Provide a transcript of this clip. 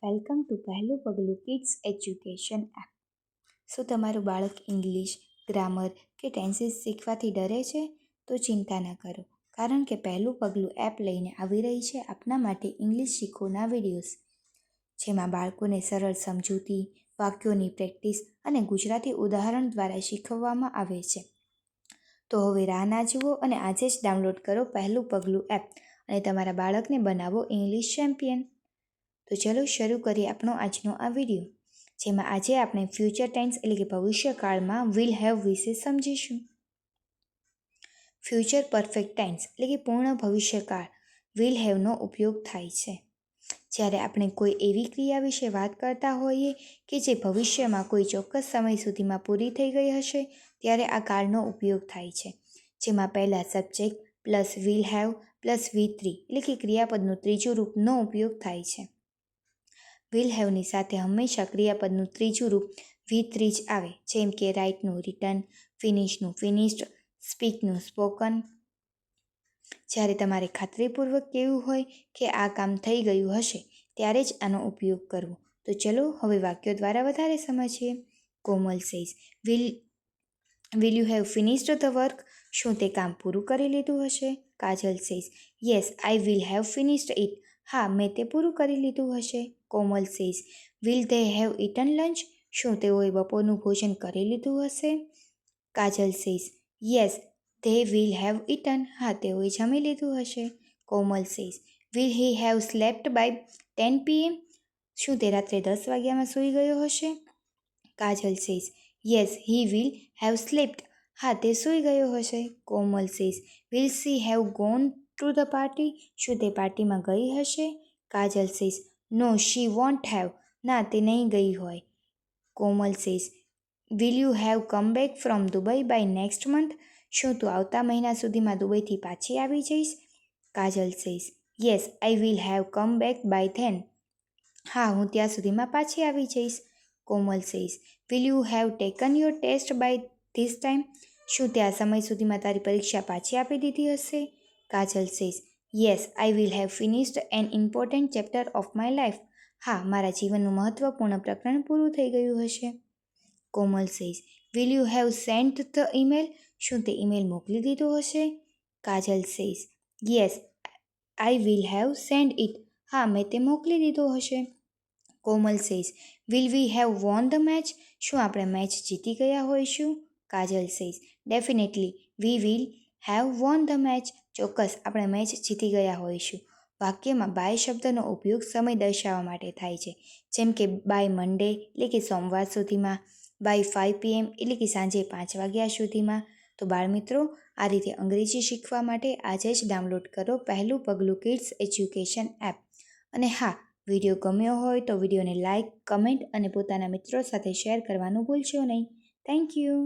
Welcome to પહેલું પગલું kids education app. શું તમારું બાળક ઇંગ્લિશ, ગ્રામર કે ટેન્સીસ શીખવાથી ડરે છે? તો ચિંતા ન કરો, કારણ કે પહેલું પગલું એપ લઈને આવી રહી છે આપના માટે ઇંગ્લિશ શીખોના વિડીયોઝ, જેમાં બાળકોને સરળ સમજૂતી, વાક્યોની પ્રેક્ટિસ અને ગુજરાતી ઉદાહરણ દ્વારા શીખવવામાં આવે છે. તો હવે રાહ ના જુઓ અને આજે જ ડાઉનલોડ કરો પહેલું પગલું એપ અને તમારા બાળકને બનાવો ઇંગ્લિશ ચેમ્પિયન. તો ચલો શરૂ કરીએ આપણો આજનો આ વિડીયો, જેમાં આજે આપણે ફ્યુચર ટેન્સ એટલે કે ભવિષ્યકાળમાં વિલ હેવ વિશે સમજીશું. ફ્યુચર પરફેક્ટ ટેન્સ એટલે કે પૂર્ણ ભવિષ્યકાળ વિલ હેવનો ઉપયોગ થાય છે જ્યારે આપણે કોઈ એવી ક્રિયા વિશે વાત કરતા હોઈએ કે જે ભવિષ્યમાં કોઈ ચોક્કસ સમય સુધીમાં પૂરી થઈ ગઈ હશે, ત્યારે આ કાળનો ઉપયોગ થાય છે, જેમાં પહેલાં subject plus will have plus V3 એટલે કે ક્રિયાપદનું ત્રીજું રૂપનો ઉપયોગ થાય છે. વિલ હેવની સાથે હંમેશા ક્રિયાપદનું ત્રીજું રૂપ V3 જ આવે, જેમ કે રાઇટનું રિટન, ફિનિશનું ફિનિશ્ડ, સ્પીકનું સ્પોકન. જ્યારે તમારે ખાતરીપૂર્વક કહેવું હોય કે આ કામ થઈ ગયું હશે, ત્યારે જ આનો ઉપયોગ કરવો. તો ચલો હવે વાક્યો દ્વારા વધારે સમજીએ. Komal says will you have finished the work? શું તે કામ પૂરું કરી લીધું હશે? Kajal says yes I will have finished it. હા, મેં તે પૂરું કરી લીધું હશે. Komal says will they have eaten lunch? શું તેઓએ બપોરનું ભોજન કરી લીધું હશે? Kajal says yes they will have eaten. હા, તેઓએ જમી લીધું હશે. Komal says will he have slept by 10 PM? શું તે રાત્રે 10 વાગ્યામાં સૂઈ ગયો હશે? Kajal says yes he will have slept. હા, તે સૂઈ ગયો હશે. Komal says will she have gone to the party? શું તે પાર્ટીમાં ગઈ હશે? Kajal says no she won't have. ના, તે નહીં ગઈ હોય. Komal says will you have come back from Dubai by next month? શું તું આવતા મહિના સુધીમાં દુબઈથી પાછી આવી જઈશ? Kajal says yes I will have come back by then. હા, હું ત્યાં સુધીમાં પાછી આવી જઈશ. Komal says will you have taken your test by this time? શું તે આ સમય સુધીમાં તારી પરીક્ષા પાછી આપી દીધી હશે? Kajal says yes I will have finished an important chapter of my life. હા, મારા જીવનનું મહત્વપૂર્ણ પ્રકરણ પૂરું થઈ ગયું હશે. Komal says will you have sent the email? શું તે ઈમેલ મોકલી દીધો હશે? Kajal says yes I will have send it. હા, મેં તે મોકલી દીધો હશે. Komal says will we have won the match? શું આપણે મેચ જીતી ગયા હોઈશું? Kajal says definitely we will have won the match. ચોક્કસ, આપણે મેચ જીતી ગયા હોઈશું. વાક્યમાં બાય શબ્દનો ઉપયોગ સમય દર્શાવવા માટે થાય છે, જેમ કે બાય મંડે એટલે કે સોમવાર સુધીમાં, બાય 5 PM એટલે કે સાંજે 5 વાગ્યા સુધીમાં. તો બાળમિત્રો, આ રીતે અંગ્રેજી શીખવા માટે આજે જ ડાઉનલોડ કરો પહેલું પગલું કિડ્સ એજ્યુકેશન એપ. અને હા, વિડીયો ગમ્યો હોય તો વિડીયોને લાઇક, કમેન્ટ અને પોતાના મિત્રો સાથે શેર કરવાનું ભૂલશો નહીં. Thank you.